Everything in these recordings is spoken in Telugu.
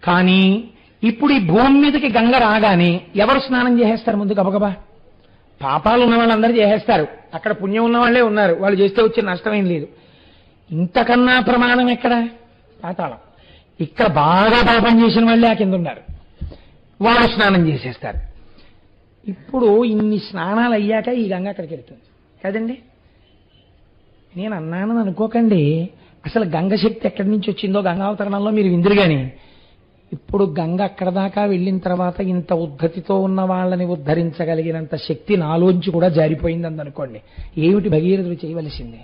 కానీ ఇప్పుడు ఈ భూమి మీదకి గంగ రాగానే ఎవరు స్నానం చేసేస్తారు ముందు గబగబా? పాపాలు ఉన్న వాళ్ళందరూ చేసేస్తారు, అక్కడ పుణ్యం ఉన్న వాళ్ళే ఉన్నారు, వాళ్ళు చేస్తే వచ్చే నష్టమేం లేదు. ఇంతకన్నా ప్రమాణం ఎక్కడ? పాతాళం. ఇక్కడ బాగా పాపం చేసిన వాళ్ళే ఆ కింద ఉన్నారు, వాళ్ళు స్నానం చేసేస్తారు. ఇప్పుడు ఇన్ని స్నానాలు అయ్యాక ఈ గంగ అక్కడికి వెళ్తుంది కదండి. నేను అన్నానని అనుకోకండి, అసలు గంగ శక్తి ఎక్కడి నుంచి వచ్చిందో గంగావతరణంలో మీరు విందురు గాని, ఇప్పుడు గంగ అక్కడ దాకా వెళ్ళిన తర్వాత ఇంత ఉద్ధతితో ఉన్న వాళ్ళని ఉద్ధరించగలిగినంత శక్తి నాలోంచి కూడా జారిపోయిందని అనుకోండి. ఏమిటి భగీరథుడు చేయవలసిందే?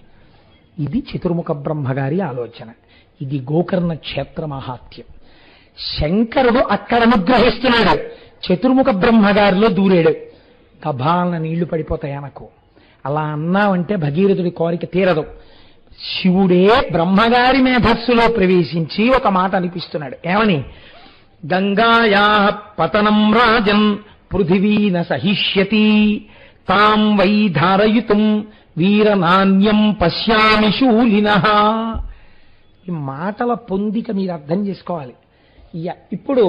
ఇది చతుర్ముఖ బ్రహ్మగారి ఆలోచన. ఇది గోకర్ణ క్షేత్ర మహాత్యం. శంకరుడు అక్కడ అనుగ్రహిస్తున్నాడు, చతుర్ముఖ బ్రహ్మగారిలో దూరాడు. గభాలన నీళ్లు పడిపోతాయి అనకు. అలా అన్నావంటే భగీరథుడి కోరిక తీరదు. శివుడే బ్రహ్మగారి మేధస్సులో ప్రవేశించి ఒక మాట అనిపిస్తున్నాడు. ఏమని? గంగాయా పతనం రాజన్ పృథివీన సహిష్యతి తాం వై ధారయుతుం వీరనాన్యం పశ్యామి శూలినః. ఈ మాటల పొందిక మీరు అర్థం చేసుకోవాలి. ఇప్పుడు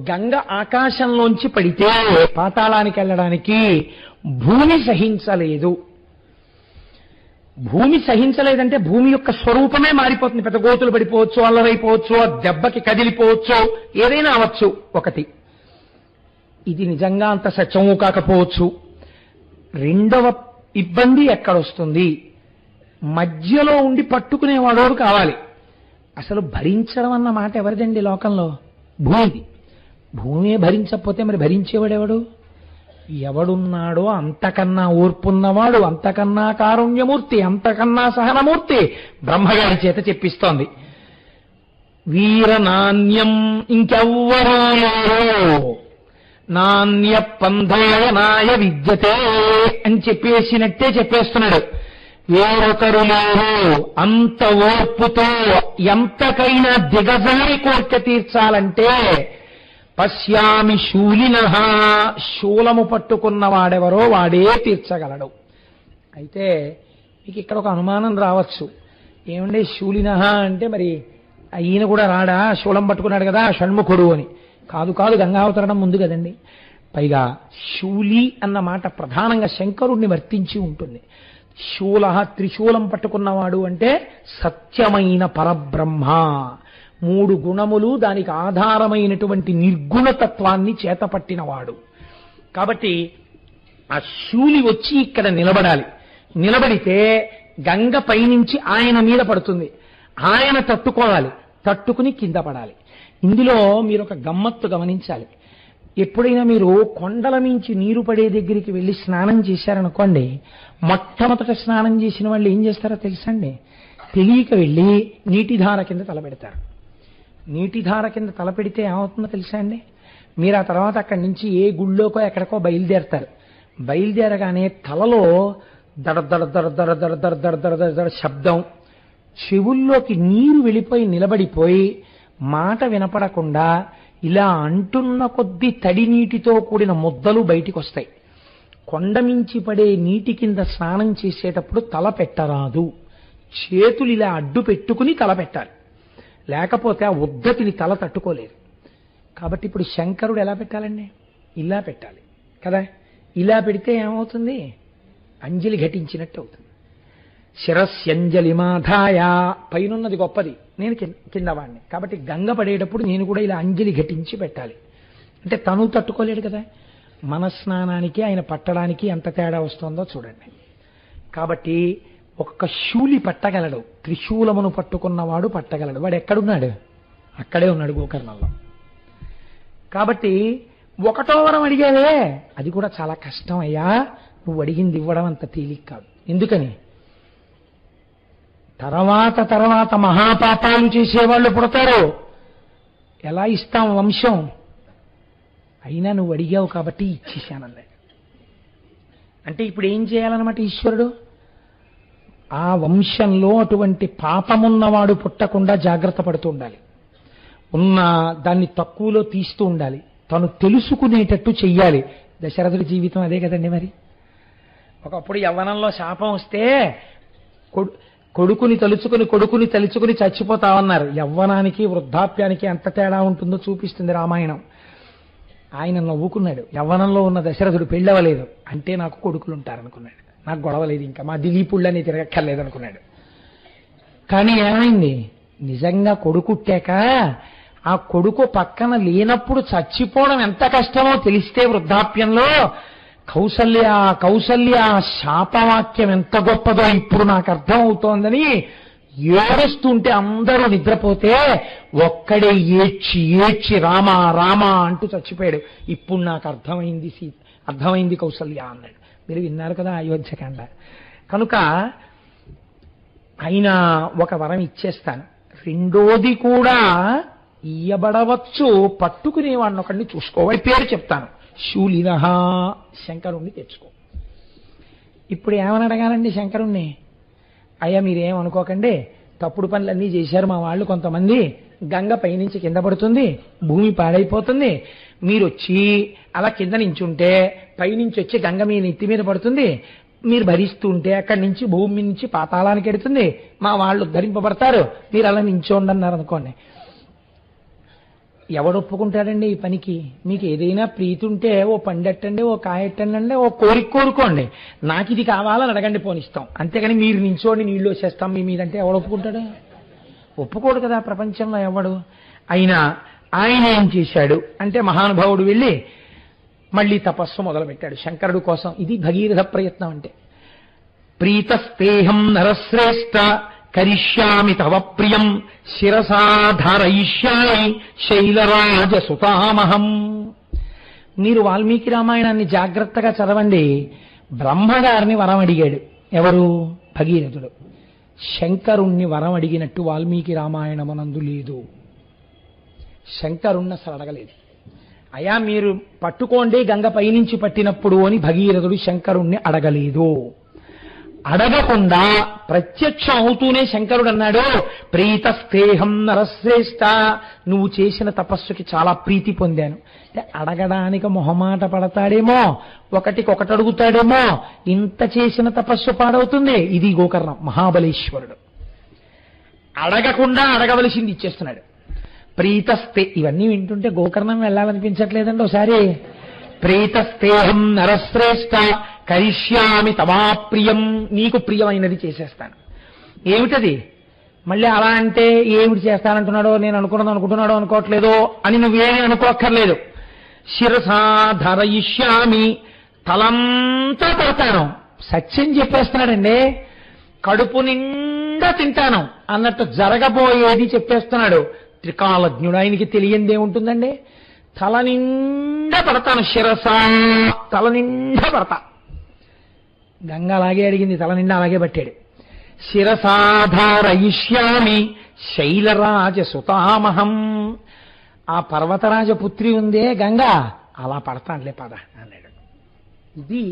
గంగ ఆకాశంలోంచి పడితే పాతాళానికి వెళ్ళడానికి భూమి సహించలేదు. భూమి సహించలేదంటే భూమి యొక్క స్వరూపమే మారిపోతుంది. పెద్ద గోతులు పడిపోవచ్చు, అల్లరైపోవచ్చు, ఆ దెబ్బకి కదిలిపోవచ్చు, ఏదైనా అవచ్చు. ఒకటి, ఇది నిజంగా అంత సత్యము కాకపోవచ్చు. రెండవ ఇబ్బంది ఎక్కడొస్తుంది? మధ్యలో ఉండి పట్టుకునేవాడోడు కావాలి. అసలు భరించడం అన్న మాట ఎవరిదండి లోకంలో? భూమిది. భూమే భరించకపోతే మరి భరించేవాడెవడు? ఎవడున్నాడో అంతకన్నా ఓర్పున్నవాడు, అంతకన్నా కారుణ్యమూర్తి, అంతకన్నా సహనమూర్తి బ్రహ్మగారి చేత చెప్పిస్తోంది. వీరనాన్యం, ఇంకెవ్వరూ నాణ్య పంధాయనాయ విద్యతే అని చెప్పేసినట్టే చెప్పేస్తున్నాడు. వేరొకరు లేరు అంత ఓర్పుతో ఎంతకైనా దిగజారి కోరిక తీర్చాలంటే పశ్యామి శూలినః, శూలము పట్టుకున్నవాడెవరో వాడే తీర్చగలడు. అయితే మీకు ఇక్కడ ఒక అనుమానం రావచ్చు, ఏమంటే శూలినః అంటే మరి ఈయన కూడా రాడా? శూలం పట్టుకున్నాడు కదా షణ్ముఖుడు అని. కాదు కాదు, గంగావతరణం ముందు కదండి. పైగా శూలి అన్న మాట ప్రధానంగా శంకరుణ్ణి వర్తించి ఉంటుంది. శూల, త్రిశూలం పట్టుకున్నవాడు అంటే సత్యమైన పరబ్రహ్మ. 3 గుణములు, దానికి ఆధారమైనటువంటి నిర్గుణతత్వాన్ని చేతపట్టినవాడు. కాబట్టి ఆ శూలి వచ్చి ఇక్కడ నిలబడాలి. నిలబడితే గంగ పైనుంచి ఆయన మీద పడుతుంది, ఆయన తట్టుకోవాలి, తట్టుకుని కింద పడాలి. ఇందులో మీరు ఒక గమ్మత్తు గమనించాలి. ఎప్పుడైనా మీరు కొండల మించి నీరు పడే దగ్గరికి వెళ్ళి స్నానం చేశారనుకోండి, మొట్టమొదట స్నానం చేసిన వాళ్ళు ఏం చేస్తారో తెలుసండి? తెలియక వెళ్ళి నీటిధార కింద తలపెడతారు. నీటిధార కింద తలపెడితే ఏమవుతుందో తెలుసా అండి? మీరు ఆ తర్వాత అక్కడి నుంచి ఏ గుళ్ళోకో ఎక్కడికో బయలుదేరతారు. బయలుదేరగానే తలలో దడ దడ దడ దడ దడ దడ దడ దడ దడ దడ శబ్దం, చెవుల్లోకి నీరు వెళ్ళిపోయి నిలబడిపోయి మాట వినపడకుండా ఇలా అంటున్న కొద్దీ తడి నీటితో కూడిన ముద్దలు బయటికి వస్తాయి. కొండమించి పడే నీటి కింద స్నానం చేసేటప్పుడు తల పెట్టరాదు, చేతులు ఇలా అడ్డు పెట్టుకుని తల పెట్టాలి, లేకపోతే ఆ ఉద్ధతిని తల తట్టుకోలేదు. కాబట్టి ఇప్పుడు శంకరుడు ఎలా పెట్టాలండి? ఇలా పెట్టాలి కదా. ఇలా పెడితే ఏమవుతుంది? అంజలి ఘటించినట్టు అవుతుంది. శిరస్యంజలి మాధాయ, పైనున్నది గొప్పది, నేను కింద వాడిని. కాబట్టి గంగ పడేటప్పుడు నేను కూడా ఇలా అంజలి ఘటించి పెట్టాలి. అంటే తను తట్టుకోలేడు కదా. మన స్నానానికి ఆయన పట్టడానికి ఎంత తేడా వస్తుందో చూడండి. కాబట్టి ఒక్క శూలి పట్టగలడు, త్రిశూలమును పట్టుకున్నవాడు పట్టగలడు. వాడు ఎక్కడున్నాడు? అక్కడే ఉన్నాడు, గోకర్ణంలో. కాబట్టి 1వ వరం అడిగావే, అది కూడా చాలా కష్టం అయ్యా. నువ్వు అడిగింది ఇవ్వడం అంత తేలిక కాదు. ఎందుకని? తర్వాత మహాపాపాలు చేసేవాళ్ళు పుడతారు. ఎలా ఇస్తాం వంశం? అయినా నువ్వు అడిగావు కాబట్టి ఇచ్చేశానన్నాడు. అంటే ఇప్పుడు ఏం చేయాలన్నమాట ఈశ్వరుడు? ఆ వంశంలో అటువంటి పాపమున్నవాడు పుట్టకుండా జాగ్రత్త పడుతూ ఉండాలి. ఉన్న దాన్ని తక్కువలో తీస్తూ ఉండాలి, తను తెలుసుకునేటట్టు చెయ్యాలి. దశరథుడి జీవితం అదే కదండి. మరి ఒకప్పుడు యవ్వనంలో శాపం వస్తే కొడుకుని తలుచుకుని చచ్చిపోతామన్నారు. యవ్వనానికి వృద్ధాప్యానికి ఎంత తేడా ఉంటుందో చూపిస్తుంది రామాయణం. ఆయన నవ్వుకున్నాడు. యవ్వనంలో ఉన్న దశరథుడు పెళ్ళవలేదు అంటే నాకు కొడుకులు ఉంటారనుకున్నాడు. నాకు గొడవలేదు, ఇంకా మా దిలీపుళ్ళని తిరగక్కర్లేదు అనుకున్నాడు. కానీ ఏమైంది, నిజంగా కొడుకుట్టాక ఆ కొడుకు పక్కన లేనప్పుడు చచ్చిపోవడం ఎంత కష్టమో తెలిస్తే వృద్ధాప్యంలో కౌసల్య శాపవాక్యం ఎంత గొప్పదో ఇప్పుడు నాకు అర్థం అవుతోందని ఏడుస్తుంటే అందరూ నిద్రపోతే ఒక్కడే ఏడ్చి రామా రామా అంటూ చచ్చిపోయాడు. ఇప్పుడు నాకు అర్థమైంది కౌసల్య అన్నాడు. మీరు విన్నారు కదా అయోధ్యకాండ. కనుక ఆయన ఒక వరం ఇచ్చేస్తాను, రెండోది కూడా ఇయ్యబడవచ్చు, పట్టుకునేవాడిని ఒకడిని చూసుకోవాలి, పేరు చెప్తాను, శూలినః, శంకరుణ్ణి తెచ్చుకో. ఇప్పుడు ఏమని అడగాలండి శంకరుణ్ణి? అయ్యా మీరేమనుకోకండి, తప్పుడు పనులన్నీ చేశారు మా వాళ్ళు కొంతమంది, గంగ పైనుంచి కింద పడుతుంది, భూమి పాడైపోతుంది, మీరు వచ్చి అలా కింద నించుంటే పైనుంచి వచ్చి గంగ మీ నెత్తి మీద పడుతుంది, మీరు భరిస్తుంటే అక్కడి నుంచి భూమి నుంచి పాతాళానికి ఎడుతుంది, మా వాళ్ళు ఉద్ధరింపబడతారు, మీరు అలా నించోండి అన్నారు అనుకోండి. ఎవడు ఒప్పుకుంటాడండి ఈ పనికి? మీకు ఏదైనా ప్రీతి ఉంటే ఓ పండెట్టండి, ఓ కాయెట్టండి, ఓ కోరుకోండి, నాకు ఇది కావాలని అడగండి, పోనిస్తాం. అంతేగాని మీరు నించోండి నీళ్లు వచ్చేస్తాం మీ మీదంటే ఎవడు ఒప్పుకుంటాడు? ఒప్పుకోడు కదా ప్రపంచంలో ఎవడు. అయినా ఆయన ఏం చేశాడు అంటే మహానుభావుడు వెళ్ళి మళ్ళీ తపస్సు మొదలుపెట్టాడు శంకరుడు కోసం. ఇది భగీరథ ప్రయత్నం అంటే. ప్రీతస్తేహం నరశ్రేష్ఠ కరిష్యామి తవ ప్రియం శిరసాధరయిష్యామి శైలరాజ సుతామహం. మీరు వాల్మీకి రామాయణాన్ని జాగ్రత్తగా చదవండి. బ్రహ్మగారిని వరం అడిగాడు ఎవరు? భగీరథుడు. శంకరుణ్ణి వరం అడిగినట్టు వాల్మీకి రామాయణమునందు లేదు. శంకరుణ్ణి అసలు అడగలేదు. అయా మీరు పట్టుకోండి గంగ పైనుంచి పట్టినప్పుడు అని భగీరథుడు శంకరుణ్ణి అడగలేదు. అడగకుండా ప్రత్యక్షం అవుతూనే శంకరుడు అన్నాడు, ప్రీతస్తేహం నరశ్రేష్ఠ, నువ్వు చేసిన తపస్సుకి చాలా ప్రీతి పొందాను. అంటే అడగడానికి మొహమాట పడతాడేమో, ఒకటికొకటి అడుగుతాడేమో, ఇంత చేసిన తపస్సు పాడవుతుంది. ఇది గోకర్ణం మహాబలేశ్వరుడు. అడగకుండా అడగవలసింది ఇచ్చేస్తున్నాడు. ప్రీతస్తే, ఇవన్నీ వింటుంటే గోకర్ణం వెళ్ళాలనిపించట్లేదండి ఒకసారి. ప్రీతస్తేహం నరశ్రేష్ఠ కరిష్యామి తవాప్రియం, నీకు ప్రియమైనది చేసేస్తాను. ఏమిటది? మళ్ళీ అలా అంటే ఏమిటి చేస్తానంటున్నాడో, నేను అనుకుంటున్నాడో అనుకోవట్లేదో అని నువ్వేమీ అనుకోక్కర్లేదు. శిరసాధరయిష్యామి, తలంతా పెడతాను. సత్యం చెప్పేస్తున్నాడండి. కడుపు నిండా తింటాను అన్నట్టు జరగబోయేది చెప్పేస్తున్నాడు. త్రికాలజ్ఞుడు, ఆయనకి తెలియందేముంటుందండి. తల నిండా పడతాను, శిరసా, తల నిండా పడతా. గంగ అలాగే అడిగింది, తల నిండా అలాగే పట్టాడు. శిరసాధారయిష్యామి శైలరాజ సుతామహం, ఆ పర్వతరాజ పుత్రి ఉందే గంగ, అలా పడతానులే పద అన్నాడు. ఇది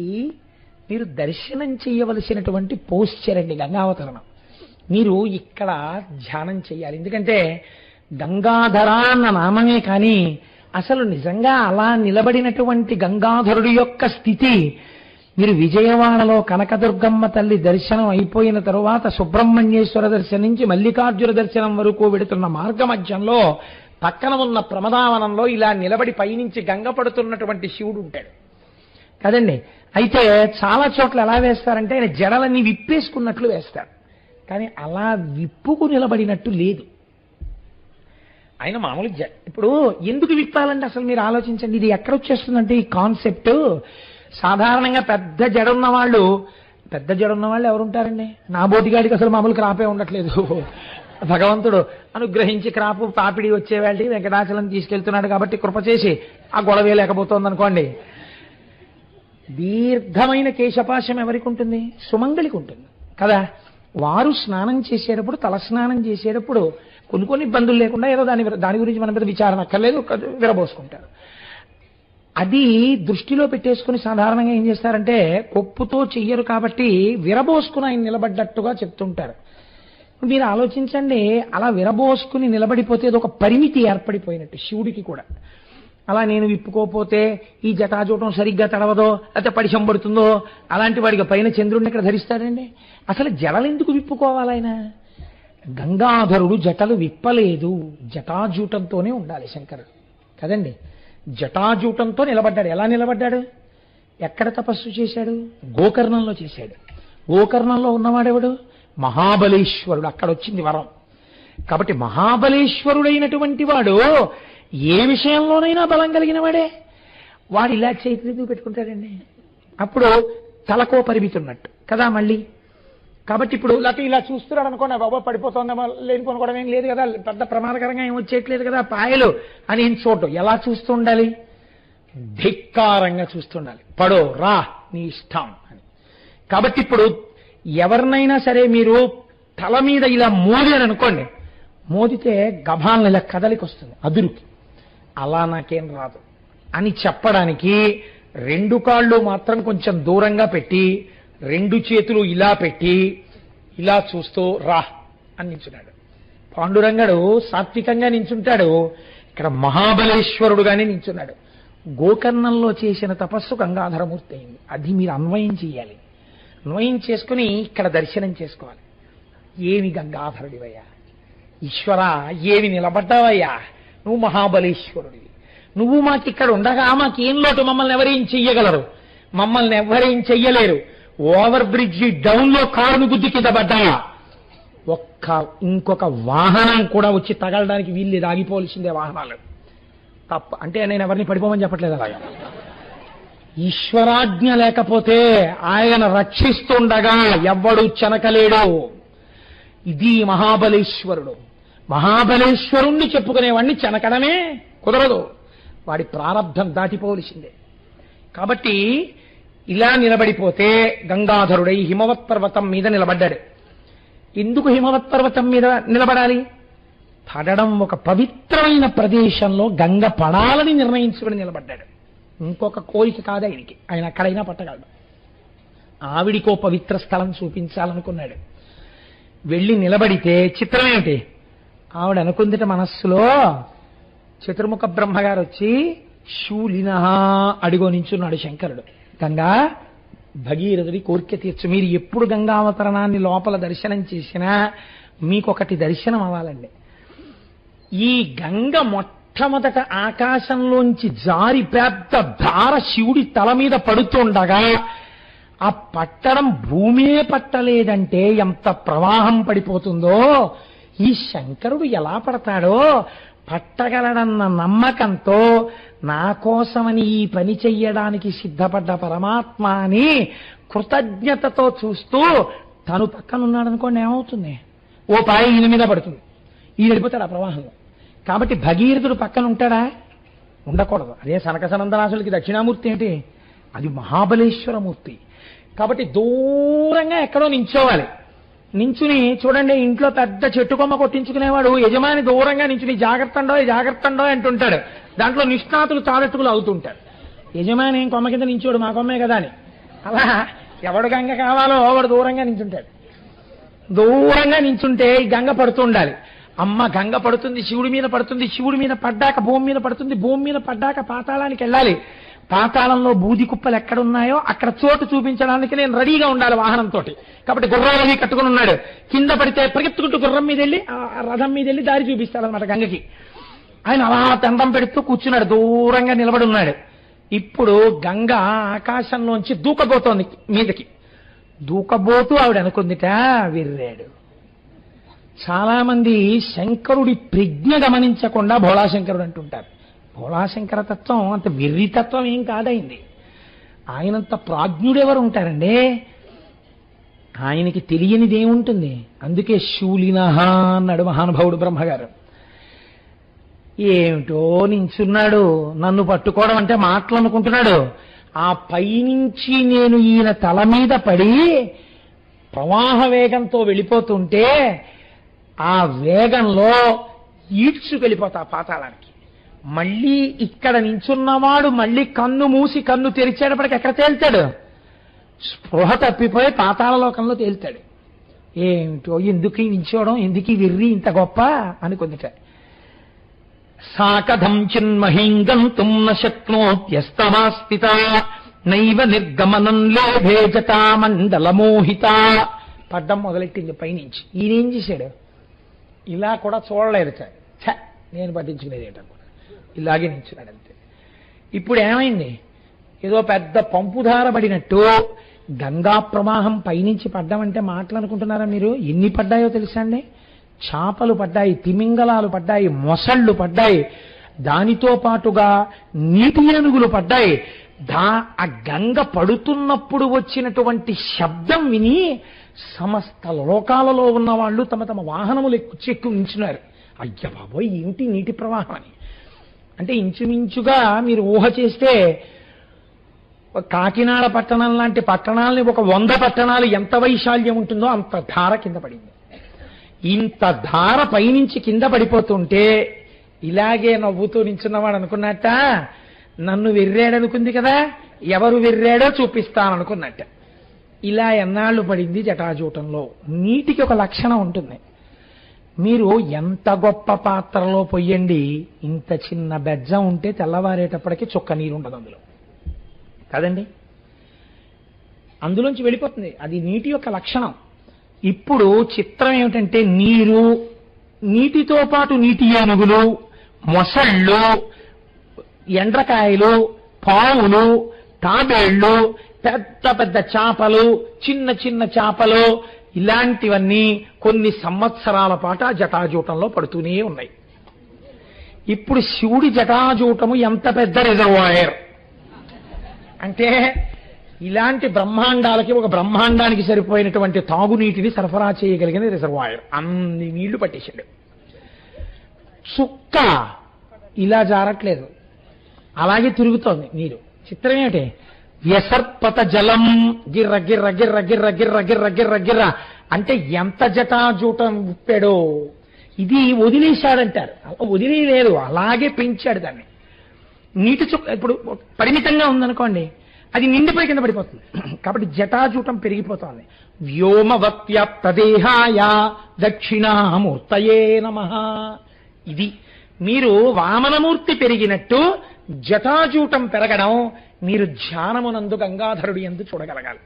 మీరు దర్శనం చేయవలసినటువంటి పోస్చర్ అండి గంగావతరణం. మీరు ఇక్కడ ధ్యానం చేయాలి. ఎందుకంటే గంగాధర అన్న నామమే కానీ అసలు నిజంగా అలా నిలబడినటువంటి గంగాధరుడి యొక్క స్థితి మీరు విజయవాడలో కనకదుర్గమ్మ తల్లి దర్శనం అయిపోయిన తరువాత సుబ్రహ్మణ్యేశ్వర దర్శనం నుంచి మల్లికార్జున దర్శనం వరకు వెడుతున్న మార్గ మధ్యంలో పక్కన ఉన్న ప్రమదావనంలో ఇలా నిలబడి పైనుంచి గంగ పడుతున్నటువంటి శివుడు ఉంటాడు కదండి. అయితే చాలా చోట్ల ఎలా వేస్తారంటే ఆయన జడలన్నీ విప్పేసుకున్నట్లు వేస్తారు, కానీ అలా విప్పుకు నిలబడినట్టు లేదు. ఆయన మామూలు ఇప్పుడు ఎందుకు విప్పాలంటే అసలు మీరు ఆలోచించండి, ఇది ఎక్కడ వచ్చేస్తుందంటే ఈ కాన్సెప్ట్. సాధారణంగా పెద్ద జడ ఉన్న వాళ్ళు ఎవరుంటారండి? నా బోటిగాడికి అసలు మామూలు క్రాపే ఉండట్లేదు. భగవంతుడు అనుగ్రహించి క్రాపు పాపిడి వచ్చేవాళ్ళకి వెంకటాచలం తీసుకెళ్తున్నాడు కాబట్టి కృప చేసి ఆ గొడవే లేకపోతుంది అనుకోండి. దీర్ఘమైన కేశపాశం ఎవరికి ఉంటుంది? సుమంగళికి ఉంటుంది కదా. వారు స్నానం చేసేటప్పుడు, తలస్నానం చేసేటప్పుడు కొన్ని ఇబ్బందులు లేకుండా ఏదో దాని గురించి మన మీద విచారణ అక్కర్లేదు, విరబోసుకుంటారు. అది దృష్టిలో పెట్టేసుకుని సాధారణంగా ఏం చేస్తారంటే కొప్పుతో చెయ్యరు కాబట్టి విరబోసుకుని ఆయన నిలబడ్డట్టుగా చెప్తుంటారు. మీరు ఆలోచించండి, అలా విరబోసుకుని నిలబడిపోతే అది ఒక పరిమితి ఏర్పడిపోయినట్టు శివుడికి కూడా. అలా నేను విప్పుకోపోతే ఈ జటాజూటం సరిగ్గా తడవదో లేకపోతే పడిశం పడుతుందో అలాంటి వాడికి పైన చంద్రుడిని ఇక్కడ ధరిస్తాడండి. అసలు జడలు ఎందుకు విప్పుకోవాలి ఆయన? గంగాధరుడు జటలు విప్పలేదు, జటాజూటంతోనే ఉండాలి శంకరుడు కదండి. జటాజూటంతో నిలబడ్డాడు. ఎలా నిలబడ్డాడు? ఎక్కడ తపస్సు చేశాడు? గోకర్ణంలో చేశాడు. గోకర్ణంలో ఉన్నవాడెవడు? మహాబలేశ్వరుడు. అక్కడ వచ్చింది వరం. కాబట్టి మహాబలేశ్వరుడైనటువంటి వాడు ఏ విషయంలోనైనా బలం కలిగిన వాడే. వాడు ఇలా చేతులు ఎందుకు పెట్టుకుంటాడండి? అప్పుడు తలకో పరిమితి ఉన్నట్టు కదా మళ్ళీ. కాబట్టి ఇప్పుడు లేకపోతే ఇలా చూస్తున్నాడు అనుకోండి, బాబా పడిపోతుందా లేని కొనుక్కోవడం ఏం లేదు కదా, పెద్ద ప్రమాదకరంగా ఏం వచ్చేయట్లేదు కదా పాయలు అని ఏం చూడటం. ఎలా చూస్తూ ఉండాలి? ధిక్కారంగా చూస్తుండాలి. పడో రా నీ ఇష్టం అని. కాబట్టి ఇప్పుడు ఎవరినైనా సరే మీరు తల మీద ఇలా మోదారు అనుకోండి, మోదితే గభాలను ఇలా కదలికి వస్తుంది అదురుకి. అలా నాకేం రాదు అని చెప్పడానికి రెండు కాళ్ళు మాత్రం కొంచెం దూరంగా పెట్టి రెండు చేతులు ఇలా పెట్టి ఇలా చూస్తూ రా అని నించున్నాడు. పాండురంగడు సాత్వికంగా నించుంటాడు, ఇక్కడ మహాబలేశ్వరుడుగానే నించున్నాడు. గోకర్ణంలో చేసిన తపస్సు గంగాధరమూర్తి అయింది. అది మీరు అన్వయం చేయాలి. అన్వయం చేసుకుని ఇక్కడ దర్శనం చేసుకోవాలి. ఏమి గంగాధరుడివయ్యా, ఈశ్వరా ఏమి నిలబడ్డావయ్యా, నువ్వు మహాబలేశ్వరుడివి. నువ్వు మాకిక్కడ ఉండగా మాకేం లోటు? మమ్మల్ని ఎవరేం చెయ్యగలరు? మమ్మల్ని ఎవరేం చెయ్యలేరు. ఓవర్ బ్రిడ్జి డౌన్ లో కారును గుద్ది కింద పడ్డాయా, ఇంకొక వాహనం కూడా వచ్చి తగలడానికి వీళ్ళు ఆగిపోవలసిందే వాహనాలు తప్ప. అంటే నేను ఎవరిని పడిపోమని చెప్పట్లేదు. అలాగా ఈశ్వరాజ్ఞ లేకపోతే ఆయన రక్షిస్తుండగా ఎవ్వడు చెనకలేడు. ఇది మహాబలేశ్వరుడు. మహాబలేశ్వరుణ్ణి చెప్పుకునేవాడిని చెనకడమే కుదరదు. వాడి ప్రారంధం దాటిపోవలసిందే. కాబట్టి ఇలా నిలబడిపోతే గంగాధరుడై హిమవత్ పర్వతం మీద నిలబడ్డాడు. ఎందుకు హిమవత్ పర్వతం మీద నిలబడాలి? పడడం ఒక పవిత్రమైన ప్రదేశంలో గంగ పడాలని నిర్ణయించుకుని నిలబడ్డాడు. ఇంకొక కోరిక కాదు ఆయనకి. ఆయన అక్కడైనా పట్టగలడు. ఆవిడికో పవిత్ర స్థలం చూపించాలనుకున్నాడు. వెళ్ళి నిలబడితే చిత్రం ఏమిటి? ఆవిడ అనుకుందిట మనస్సులో, చతుర్ముఖ బ్రహ్మగారు వచ్చి శూలిన అడిగో నించున్నాడు శంకరుడు. గంగా భగీరథుడి కోరిక తీర్చు. మీరు ఎప్పుడు గంగావతరణాన్ని లోపల దర్శనం చేసినా మీకొకటి దర్శనం అవ్వాలండి. ఈ గంగ మొట్టమొదట ఆకాశంలోంచి జారి పెద్ద ధార శివుడి తల మీద పడుతుండగా ఆ పట్టడం భూమే పట్టలేదంటే ఎంత ప్రవాహం పడిపోతుందో, ఈ శంకరుడు ఎలా పడతాడో పట్టగలడన్న నమ్మకంతో నా కోసమని ఈ పని చెయ్యడానికి సిద్ధపడ్డ పరమాత్మ అని కృతజ్ఞతతో చూస్తూ తను పక్కనున్నాడనుకోండి, ఏమవుతుంది? ఓ పాయ ఈయన మీద పడుతుంది, ఈయన వెళ్ళిపోతాడు ఆ ప్రవాహంలో. కాబట్టి భగీరథుడు పక్కన ఉంటాడా? ఉండకూడదు. అదే సనక సనందనాసులకి దక్షిణామూర్తి ఏంటి? అది మహాబలేశ్వరమూర్తి. కాబట్టి దూరంగా ఎక్కడో నించోవాలి. నించుని చూడండి, ఇంట్లో పెద్ద చెట్టు కొమ్మ కొట్టించుకునేవాడు యజమాని దూరంగా నించుని జాగ్రత్త అంటుంటాడు. దాంట్లో నిష్ణాతులు తారెట్టుకులు అవుతుంటాడు. యజమాని ఏం కొమ్మ కింద నించోడు, మా కొమ్మే కదా అని. అలా ఎవడు గంగ కావాలో వాడు దూరంగా నించుంటాడు. దూరంగా నించుంటే ఈ గంగ పడుతూ ఉండాలి. అమ్మ గంగ పడుతుంది, శివుడి మీద పడుతుంది, శివుడి మీద పడ్డాక భూమి మీద పడుతుంది, భూమి మీద పడ్డాక పాతాళానికి వెళ్ళాలి. పాతాళంలో బూది కుప్పలు ఎక్కడున్నాయో అక్కడ చోటు చూపించడానికి నేను రెడీగా ఉండాలి వాహనంతో. కాబట్టి గుర్రాలవి కట్టుకుని ఉన్నాడు. కింద పడితే పరిగెత్తుకుంటూ గుర్రం మీద వెళ్ళి ఆ రథం మీద వెళ్ళి దారి చూపిస్తాడనమాట గంగకి. ఆయన అలా దండం పెడుతూ కూర్చున్నాడు, దూరంగా నిలబడి ఉన్నాడు. ఇప్పుడు గంగ ఆకాశంలోంచి దూకబోతోంది మీదకి. దూకబోతూ ఆవిడ అనుకుందిట, విర్రాడు. చాలా మంది శంకరుడి ప్రజ్ఞ గమనించకుండా భోళాశంకరుడు అంటుంటారు. భోళాశంకర తత్వం అంత వెర్రితత్వం ఏం కాదైంది. ఆయనంత ప్రాజ్ఞుడెవరు ఉంటారండి? ఆయనకి తెలియనిది ఏముంటుంది? అందుకే శూలినహ అన్నాడు మహానుభావుడు బ్రహ్మగారు. ఏమిటో నించున్నాడు, నన్ను పట్టుకోవడం అంటే మాటలు అనుకుంటున్నాడు. ఆ పైనుంచి నేను ఈయన తల మీద పడి ప్రవాహ వేగంతో వెళ్ళిపోతుంటే ఆ వేగంలో ఈడ్చుకెళ్ళిపోతా పాతాళానికి. మళ్ళీ ఇక్కడ నించున్నవాడు మళ్ళీ కన్ను మూసి కన్ను తెరిచేటప్పటికి ఎక్కడ తేల్తాడు? స్పృహ తప్పిపోయి పాతాళలోకంలో తేల్తాడు. ఏమిటో ఎందుకు నించోవడం, ఎందుకు వెర్రి ఇంత గొప్ప అనుకుందిట. సా కథం చిన్మహీం గంతుం న శక్నోత్యస్తమాస్థిత నైవ నిర్గమనం లేభే జటామండలమోహిత. పడ్డం మొదలెట్టింది పైనుంచి. ఈయనేం చేశాడు? ఇలా కూడా చూడలేదు. నేను పట్టించుకునేది ఏంటనుకున్నాడు, ఇలాగే నించున్నాడు అంతే. ఇప్పుడు ఏమైంది? ఏదో పెద్ద పంపుధార పడినట్టు గంగా ప్రవాహం పైనుంచి పడ్డామంటే మాటలు అనుకుంటున్నారా మీరు? ఎన్ని పడ్డాయో తెలుసా అండి? చేపలు పడ్డాయి, తిమింగలాలు పడ్డాయి, మొసళ్ళు పడ్డాయి, దానితో పాటుగా నీటి ఏనుగులు పడ్డాయి. ఆ గంగ పడుతున్నప్పుడు వచ్చినటువంటి శబ్దం విని సమస్త లోకాలలో ఉన్న వాళ్ళు తమ తమ వాహనములు చెక్కు ఉంచున్నారు. అయ్య బాబోయ్, ఏమిటి నీటి ప్రవాహం అని. అంటే ఇంచుమించుగా మీరు ఊహ చేస్తే కాకినాడ పట్టణం లాంటి పట్టణాలని ఒక 100 పట్టణాలు ఎంత వైశాల్యం ఉంటుందో అంత ధార కింద పడింది. ఇంత ధార పైనుంచి కింద పడిపోతుంటే ఇలాగే నవ్వుతూ నించున్నవాడు అనుకున్నట్ట, నన్ను వెర్రాడనుకుంది కదా, ఎవరు వెర్రాడో చూపిస్తాననుకున్నట్ట. ఇలా ఎన్నాళ్ళు పడింది జటాజూటంలో. నీటికి ఒక లక్షణం ఉంటుంది. మీరు ఎంత గొప్ప పాత్రలో పొయ్యండి, ఇంత చిన్న బెజ్జం ఉంటే తెల్లవారేటప్పటికి చుక్క నీరు ఉండదు అందులో కదండి. అందులోంచి వెళ్ళిపోతుంది. అది నీటి యొక్క లక్షణం. ఇప్పుడు చిత్రం ఏమిటంటే నీరు, నీటితో పాటు నీటి ఏనుగులు, మొసళ్ళు, ఎండ్రకాయలు, పావులు, తాబేళ్లు, పెద్ద పెద్ద చేపలు, చిన్న చిన్న చేపలు, ఇలాంటివన్నీ కొన్ని సంవత్సరాల పాటు ఆ జటాజూటంలో పడుతూనే ఉన్నాయి. ఇప్పుడు శివుడి జటాజూటము ఎంత పెద్ద రిజర్వాయర్ అంటే, ఇలాంటి బ్రహ్మాండాలకి ఒక బ్రహ్మాండానికి సరిపోయినటువంటి తాగునీటిని సరఫరా చేయగలిగిన రిజర్వాయర్. అన్ని నీళ్లు పట్టేశాడు. చుక్క ఇలా జారట్లేదు, అలాగే తిరుగుతోంది నీరు. చిత్రం ఏమిటి? వ్యసర్పత జలం గిర్ర గిర్ర గిర్ర గిర్ర గిర్ర గిర్ర గిర్ర గిర్ర అంటే ఎంత జటాజూటం ఉప్పాడో. ఇది వదిలేశాడంటారు. వదిలేదు, అలాగే పెంచాడు దాన్ని. నీటి చుక్క ఇప్పుడు పరిమితంగా ఉందనుకోండి, అది నిండిపోయి కింద పడిపోతుంది. కాబట్టి జటాజూటం పెరిగిపోతోంది. వ్యోమవత్వ్యాప్తదేహాయ దక్షిణామూర్తయే నమః. ఇది మీరు వామనమూర్తి పెరిగినట్టు జటాజూటం పెరగడం మీరు ధ్యానమునందు గంగాధరుడు యందు చూడగలగాలి.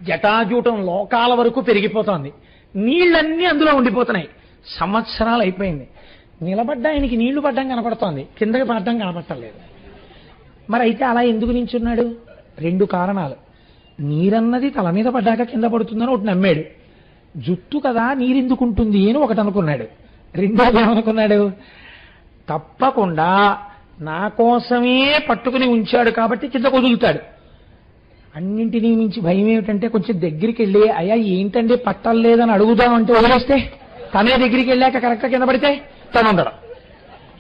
జటాజూటం లోకాల వరకు పెరిగిపోతోంది. నీళ్లన్నీ అందులో ఉండిపోతున్నాయి. సంవత్సరాలు అయిపోయింది. నిలబడ్డా ఆయనకి నీళ్లు పడ్డం కనపడుతోంది, కిందకి పడ్డం కనపడలేదు. మరి అయితే అలా ఎందుకు నించున్నాడు? 2 కారణాలు. నీరన్నది తల మీద పడ్డాక కింద పడుతుందని ఒకటి నమ్మాడు. జుట్టు కదా నీరెందుకుంటుంది అని ఒకటి అనుకున్నాడు. రెండోది ఏమనుకున్నాడు? తప్పకుండా నా కోసమే పట్టుకుని ఉంచాడు కాబట్టి కింద వదులుతాడు. అన్నింటినీ మించి భయం ఏమిటంటే, కొంచెం దగ్గరికి వెళ్ళి అయ్యా ఏంటంటే పట్టలేదని అడుగుదామంటే వదిలేస్తే, తనే దగ్గరికి వెళ్ళాక కరెక్ట్గా కింద పడితే తను ఉండడం.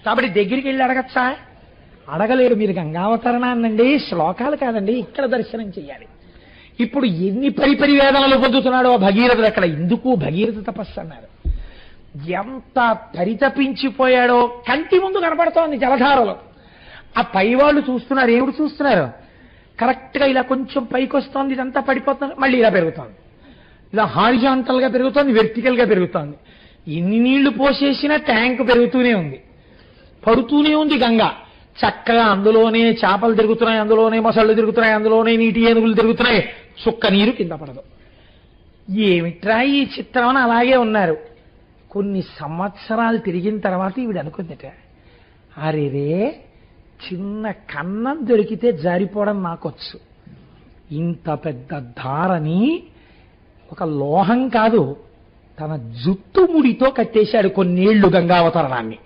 కాబట్టి దగ్గరికి వెళ్ళి అడగచ్చా? అడగలేడు. మీరు గంగావతరణాన్నండి, శ్లోకాలు కాదండి, ఇక్కడ దర్శనం చెయ్యాలి. ఇప్పుడు ఎన్ని పరిపరి వేదనలు పొందుతున్నాడో భగీరథుడు. అక్కడ ఎందుకు భగీరథ తపస్సు అన్నారు. ఎంత పరితపించిపోయాడో కంటి ముందు కనపడుతోంది జలధారలో. ఆ పైవాళ్ళు చూస్తున్నారు. ఏమిటి చూస్తున్నారు? కరెక్ట్గా ఇలా కొంచెం పైకి వస్తోంది, ఇదంతా పడిపోతుంది, మళ్ళీ ఇలా పెరుగుతోంది. ఇలా హారిజాంటల్ గా పెరుగుతోంది, వెర్టికల్ గా పెరుగుతోంది. ఎన్ని నీళ్లు పోసేసినా ట్యాంక్ పెరుగుతూనే ఉంది, పడుతూనే ఉంది గంగ. చక్కగా అందులోనే చేపలు తిరుగుతున్నాయి, అందులోనే మొసళ్ళు తిరుగుతున్నాయి, అందులోనే నీటి ఏనుగులు తిరుగుతున్నాయి. చుక్క నీరు కింద పడదు. ఏమిట్రా ఈ చిత్రం అని అలాగే ఉన్నారు. కొన్ని సంవత్సరాలు తిరిగిన తర్వాత ఈవిడ అనుకుందట, అరేరే చిన్న కన్నం దొరికితే జారిపోవడం నాకొచ్చు. ఇంత పెద్ద ధారని ఒక లోహం కాదు, తన జుట్టు ముడితో కట్టేశాడు కొన్నేళ్లు గంగావతరణాన్ని.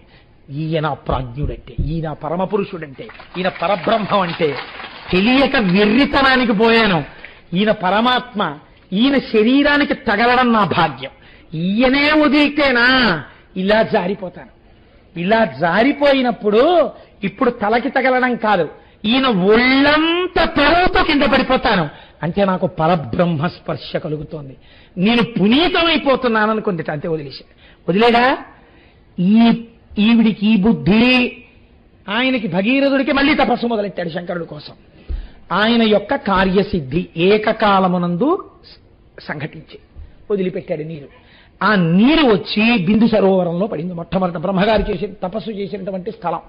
ఈయన ప్రాజ్ఞుడంటే, ఈయన పరమపురుషుడంటే, ఈయన పరబ్రహ్మం అంటే తెలియక వెర్రితనానికి పోయాను. ఈయన పరమాత్మ, ఈయన శరీరానికి తగలడం నా భాగ్యం. ఈయనే వదిలితేనా ఇలా జారిపోతాను. ఇలా జారిపోయినప్పుడు ఇప్పుడు తలకి తగలడం కాదు, ఈయన ఒళ్ళంత తరువుతో కింద పడిపోతాను. అంటే నాకు పరబ్రహ్మ స్పర్శ కలుగుతోంది, నేను పునీతమైపోతున్నాను అనుకుంది. అంతే వదిలేడా? ఈవిడికి ఈ బుద్ధి. ఆయనకి భగీరథుడికి మళ్ళీ తపస్సు మొదలెట్టాడు శంకరుడి కోసం. ఆయన యొక్క కార్యసిద్ధి ఏకకాలమునందు సంఘటించి వదిలిపెట్టాడు నీరు. ఆ నీరు వచ్చి బిందు సరోవరంలో పడింది. మొట్టమొదట బ్రహ్మగారు తపస్సు చేసినటువంటి స్థలం.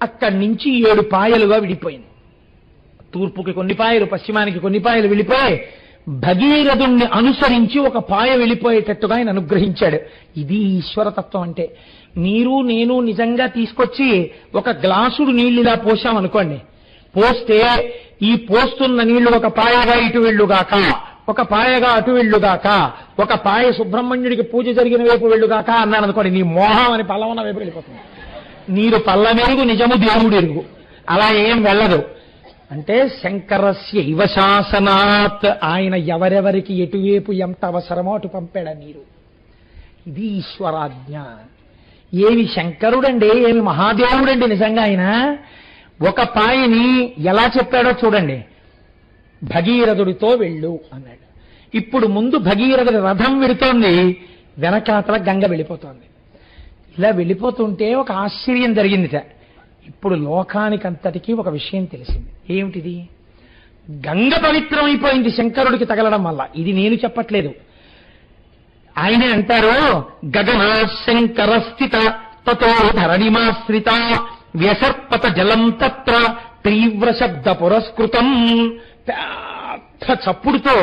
అక్కడి నుంచి 7 పాయలుగా విడిపోయింది. తూర్పుకి కొన్ని పాయలు, పశ్చిమానికి కొన్ని పాయలు వెళ్ళిపోయి భగీరథుణ్ణి అనుసరించి ఒక పాయ వెళ్ళిపోయేటట్టుగా ఆయన అనుగ్రహించాడు. ఇది ఈశ్వరతత్వం అంటే. మీరు నేను నిజంగా తీసుకొచ్చి ఒక గ్లాసుడు నీళ్ళు ఇలా పోసామనుకోండి, పోస్తే ఈ పోస్తున్న నీళ్లు ఒక పాయగా ఇటు వెళ్ళుగాక, ఒక పాయగా అటు వెళ్ళుగాక, ఒక పాయ సుబ్రహ్మణ్యుడికి పూజ జరిగిన వైపు వెళ్ళుగాక అన్నాను అనుకోండి, నీ మోహం అని పల్లవన వైపు వెళ్ళిపోతుంది. నీరు పల్లమెరుగు నిజము దేవుడు ఎరుగు. అలా ఏం వెళ్ళదు. అంటే శంకరస్య ఇవ శాసనాత్, ఆయన ఎవరెవరికి ఎటువైపు ఎంత అవసరమో అటు పంపాడు నీరు. ఇది ఈశ్వరాజ్ఞ. ఏమి శంకరుడండి, ఏమి మహాదేవుడండి నిజంగా ఆయన. ఒక పాయని ఎలా చెప్పాడో చూడండి, భగీరథుడితో వెళ్ళు అన్నాడు. ఇప్పుడు ముందు భగీరథుడి రథం వెడుతోంది, వెనకాతల గంగ వెళ్ళిపోతోంది. ఇలా వెళ్ళిపోతుంటే ఒక ఆశ్చర్యం జరిగిందిట. ఇప్పుడు లోకానికంతటికీ ఒక విషయం తెలిసింది. ఏమిటిది? గంగ పవిత్రమైపోయింది శంకరుడికి తగలడం వల్ల. ఇది నేను చెప్పట్లేదు, ఆయనే అంటారు. గగనా శంకర స్థిత తతో ధరణిమాశ్రిత వ్యసర్పత జలం తత్ర తీవ్ర శబ్ద పురస్కృతం. పెద్ద చప్పుడుతో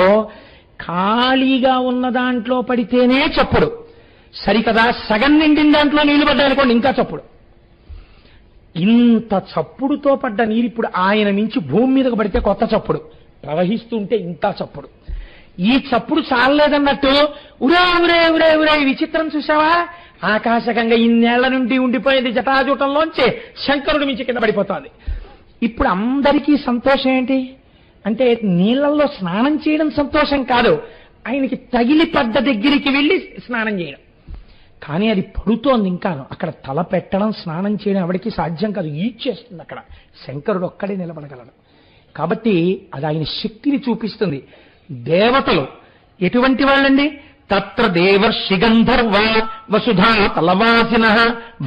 ఖాళీగా ఉన్న దాంట్లో పడితేనే చప్పుడు, సరికదా సగం నిండిన దాంట్లో నీళ్లు పడ్డాయనుకోండి ఇంకా చప్పుడు. ఇంత చప్పుడుతో పడ్డ నీరు ఇప్పుడు ఆయన నుంచి భూమి మీదకు పడితే కొత్త చప్పుడు, ప్రవహిస్తుంటే ఇంకా చప్పుడు. ఈ చప్పుడు చాలలేదన్నట్టు ఉరే ఉరే ఉరే ఉరే విచిత్రం చూసావా, ఆకాశగంగా ఇన్నేళ్ల నుండి ఉండిపోయింది జటాజూటంలోంచి శంకరుడి మించి కింద పడిపోతుంది. ఇప్పుడు అందరికీ సంతోషం ఏంటి అంటే, నీళ్లలో స్నానం చేయడం సంతోషం కాదు, ఆయనకి తగిలి పడ్డ దగ్గరికి వెళ్ళి స్నానం చేయడం. కానీ అది పడుతోంది ఇంకాను. అక్కడ తల పెట్టడం, స్నానం చేయడం ఎవరికి సాధ్యం కాదు, ఈడ్చేస్తుంది. అక్కడ శంకరుడు ఒక్కడే నిలబడగలడు. కాబట్టి అది ఆయన శక్తిని చూపిస్తుంది. దేవతలు ఎటువంటి వాళ్ళండి? తత్ర దేవర్షి గంధర్వ వసుధా తలవాసిన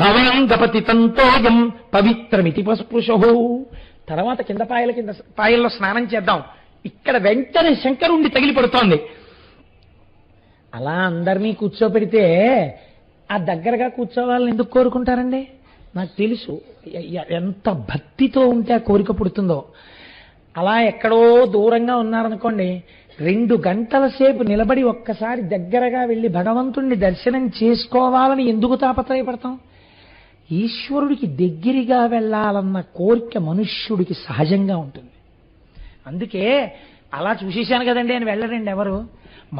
భవాంగపతి తంతోయం పవిత్రమితి పస్పృశో. తర్వాత కింద పాయల్లో స్నానం చేద్దాం. ఇక్కడ వెంటనే శంకరుణ్ణి తగిలి పడుతోంది. అలా అందరినీ కూర్చోపెడితే ఆ దగ్గరగా కూర్చోవాలని ఎందుకు కోరుకుంటారండి? నాకు తెలుసు ఎంత భక్తితో ఉంటే ఆ కోరిక పుడుతుందో. అలా ఎక్కడో దూరంగా ఉన్నారనుకోండి, 2 గంటల సేపు నిలబడి ఒక్కసారి దగ్గరగా వెళ్ళి భగవంతుణ్ణి దర్శనం చేసుకోవాలని ఎందుకు తాపత్రయపడతాం? ఈశ్వరుడికి దగ్గరగా వెళ్ళాలన్న కోరిక మనుష్యుడికి సహజంగా ఉంటుంది. అందుకే అలా చూసేశాను కదండి అని వెళ్ళరండి ఎవరు.